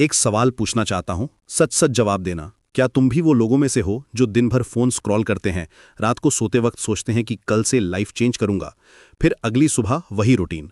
एक सवाल पूछना चाहता हूं, सच सच जवाब देना। क्या तुम भी वो लोगों में से हो जो दिन भर फोन स्क्रॉल करते हैं, रात को सोते वक्त सोचते हैं कि कल से लाइफ चेंज करूंगा, फिर अगली सुबह वही रूटीन?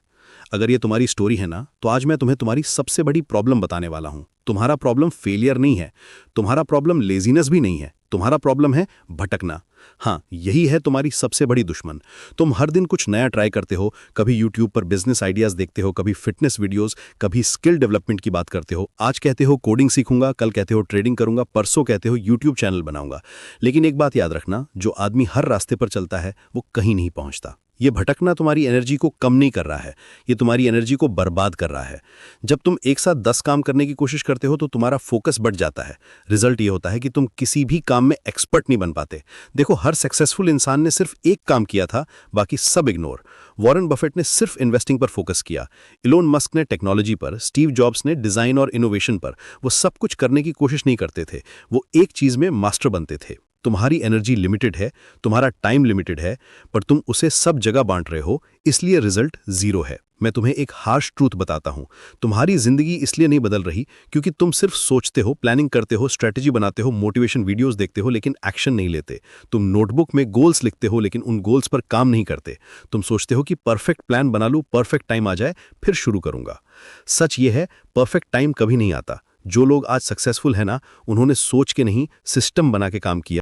अगर ये तुम्हारी स्टोरी है ना, तो आज मैं तुम्हें तुम्हारी सबसे बड़ी प्रॉब्लम बताने वाला हूं। तुम्हारा प्रॉब्लम फेलियर नहीं है, तुम्हारा प्रॉब्लम लेजीनेस भी नहीं है, तुम्हारा प्रॉब्लम है भटकना। हाँ, यही है तुम्हारी सबसे बड़ी दुश्मन। तुम हर दिन कुछ नया ट्राई करते हो, कभी यूट्यूब पर बिजनेस आइडियाज देखते हो, कभी फिटनेस वीडियोस, कभी स्किल डेवलपमेंट की बात करते हो। आज कहते हो कोडिंग सीखूंगा, कल कहते हो ट्रेडिंग करूंगा, परसों कहते हो यूट्यूब चैनल बनाऊंगा। लेकिन एक बात याद रखना, जो आदमी हर रास्ते पर चलता है वो कहीं नहीं पहुंचता। ये भटकना तुम्हारी एनर्जी को कम नहीं कर रहा है, ये तुम्हारी एनर्जी को बर्बाद कर रहा है। जब तुम एक साथ 10 काम करने की कोशिश करते हो तो तुम्हारा फोकस बढ़ जाता है। रिजल्ट ये होता है कि तुम किसी भी काम में एक्सपर्ट नहीं बन पाते। देखो, हर सक्सेसफुल इंसान ने सिर्फ एक काम किया था, बाकी सब इग्नोर। वॉरेन बफेट ने सिर्फ इन्वेस्टिंग पर फोकस किया, इलोन मस्क ने टेक्नोलॉजी पर, स्टीव जॉब्स ने डिजाइन और इनोवेशन पर। वो सब कुछ करने की कोशिश नहीं करते थे, वो एक चीज में मास्टर बनते थे। तुम्हारी एनर्जी लिमिटेड है, तुम्हारा टाइम लिमिटेड है, पर तुम उसे सब जगह बांट रहे हो, इसलिए रिजल्ट जीरो है। मैं तुम्हें एक हार्श ट्रूथ बताता हूं, तुम्हारी जिंदगी इसलिए नहीं बदल रही क्योंकि तुम सिर्फ सोचते हो, प्लानिंग करते हो, स्ट्रेटेजी बनाते हो, मोटिवेशन वीडियोस देखते हो, लेकिन एक्शन नहीं लेते। तुम नोटबुक में गोल्स लिखते हो, लेकिन उन गोल्स पर काम नहीं करते। तुम सोचते हो कि परफेक्ट प्लान बना लूं, परफेक्ट टाइम आ जाए, फिर शुरू करूंगा। सच ये है, परफेक्ट टाइम कभी नहीं आता। जो लोग आज सक्सेसफुल है ना, उन्होंने सोच के नहीं, सिस्टम बना के काम किया।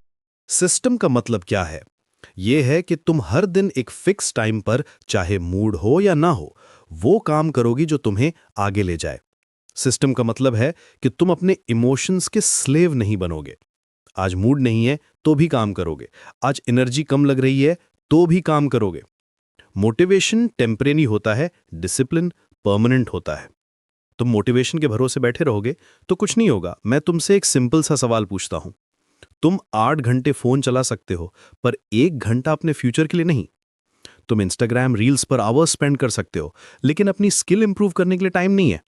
सिस्टम का मतलब क्या है? यह है कि तुम हर दिन एक फिक्स टाइम पर, चाहे मूड हो या ना हो, वो काम करोगी जो तुम्हें आगे ले जाए। सिस्टम का मतलब है कि तुम अपने इमोशंस के स्लेव नहीं बनोगे। आज मूड नहीं है तो भी काम करोगे, आज एनर्जी कम लग रही है तो भी काम करोगे। मोटिवेशन टेम्परेरी होता है, डिसिप्लिन परमानेंट होता है। तुम मोटिवेशन के भरोसे बैठे रहोगे तो कुछ नहीं होगा। मैं तुमसे एक सिंपल सा सवाल पूछता हूं, तुम 8 घंटे फोन चला सकते हो, पर 1 घंटा अपने फ्यूचर के लिए नहीं। तुम इंस्टाग्राम रील्स पर आवर्स स्पेंड कर सकते हो, लेकिन अपनी स्किल इंप्रूव करने के लिए टाइम नहीं है।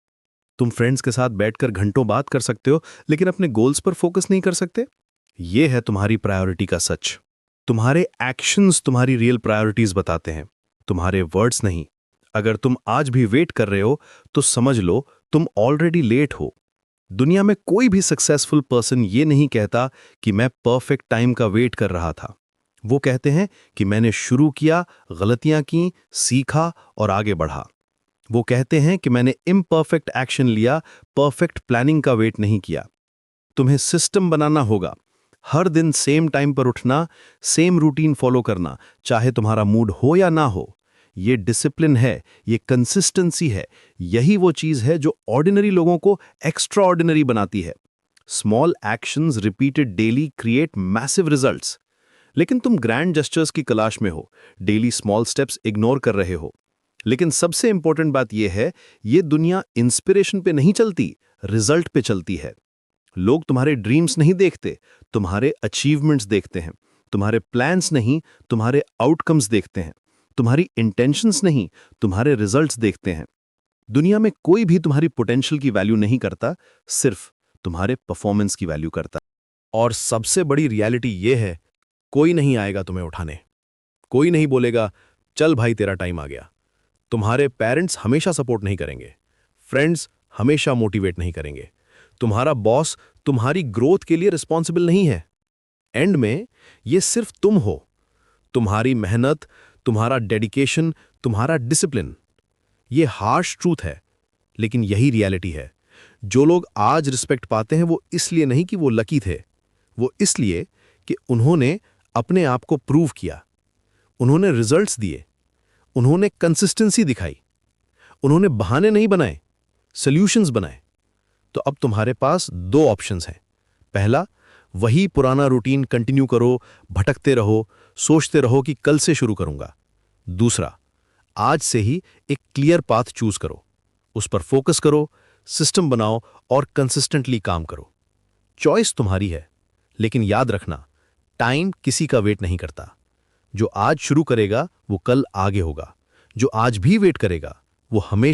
तुम फ्रेंड्स के साथ बैठकर घंटों बात कर सकते हो, लेकिन अपने गोल्स पर फोकस नहीं कर सकते। यह है तुम्हारी प्रायोरिटी का सच। तुम्हारे एक्शंस तुम्हारी रियल प्रायोरिटीज बताते हैं, तुम्हारे वर्ड्स नहीं। अगर तुम आज भी वेट कर रहे हो तो समझ लो तुम ऑलरेडी लेट हो। दुनिया में कोई भी सक्सेसफुल पर्सन ये नहीं कहता कि मैं परफेक्ट टाइम का वेट कर रहा था। वो कहते हैं कि मैंने शुरू किया, गलतियां की, सीखा और आगे बढ़ा। वो कहते हैं कि मैंने इम्परफेक्ट एक्शन लिया, परफेक्ट प्लानिंग का वेट नहीं किया। तुम्हें सिस्टम बनाना होगा। हर दिन सेम टाइम पर उठना, सेम रूटीन फॉलो करना, चाहे तुम्हारा मूड हो या ना हो। ये डिसिप्लिन है, ये कंसिस्टेंसी है। यही वो चीज है जो ऑर्डिनरी लोगों को एक्स्ट्रा ऑर्डिनरी बनाती है। Small actions repeated daily create massive results. लेकिन तुम ग्रैंड जेस्चर्स की तलाश में हो, डेली स्मॉल स्टेप्स इग्नोर कर रहे हो। लेकिन सबसे इंपॉर्टेंट बात यह है, ये दुनिया इंस्पिरेशन पे नहीं चलती, रिजल्ट पे चलती है। लोग तुम्हारे ड्रीम्स नहीं देखते, तुम्हारे अचीवमेंट्स देखते हैं। तुम्हारे प्लान्स नहीं, तुम्हारे आउटकम्स देखते हैं। तुम्हारी इंटेंशंस नहीं, तुम्हारे रिजल्ट्स देखते हैं। दुनिया में कोई भी तुम्हारी पोटेंशियल की वैल्यू नहीं करता, सिर्फ तुम्हारे परफॉर्मेंस की वैल्यू करता। और सबसे बड़ी रियलिटी यह है, कोई नहीं आएगा तुम्हें उठाने। कोई नहीं बोलेगा चल भाई तेरा टाइम आ गया। तुम्हारे पेरेंट्स हमेशा सपोर्ट नहीं करेंगे, फ्रेंड्स हमेशा मोटिवेट नहीं करेंगे, तुम्हारा बॉस तुम्हारी ग्रोथ के लिए रिस्पॉन्सिबल नहीं है। एंड में ये सिर्फ तुम हो, तुम्हारी मेहनत, तुम्हारा डेडिकेशन, तुम्हारा डिसिप्लिन। ये हार्श ट्रूथ है, लेकिन यही रियलिटी है। जो लोग आज रिस्पेक्ट पाते हैं वो इसलिए नहीं कि वो लकी थे, वो इसलिए कि उन्होंने अपने आप को प्रूव किया, उन्होंने रिजल्ट्स दिए, उन्होंने कंसिस्टेंसी दिखाई, उन्होंने बहाने नहीं बनाए, सॉल्यूशंस बनाए। तो अब तुम्हारे पास दो ऑप्शंस हैं। पहला, वही पुराना रूटीन कंटिन्यू करो, भटकते रहो, सोचते रहो कि कल से शुरू करूंगा। दूसरा, आज से ही एक क्लियर पाथ चूज करो, उस पर फोकस करो, सिस्टम बनाओ और कंसिस्टेंटली काम करो। चॉइस तुम्हारी है, लेकिन याद रखना, टाइम किसी का वेट नहीं करता। जो आज शुरू करेगा वो कल आगे होगा, जो आज भी वेट करेगा वो हमेशा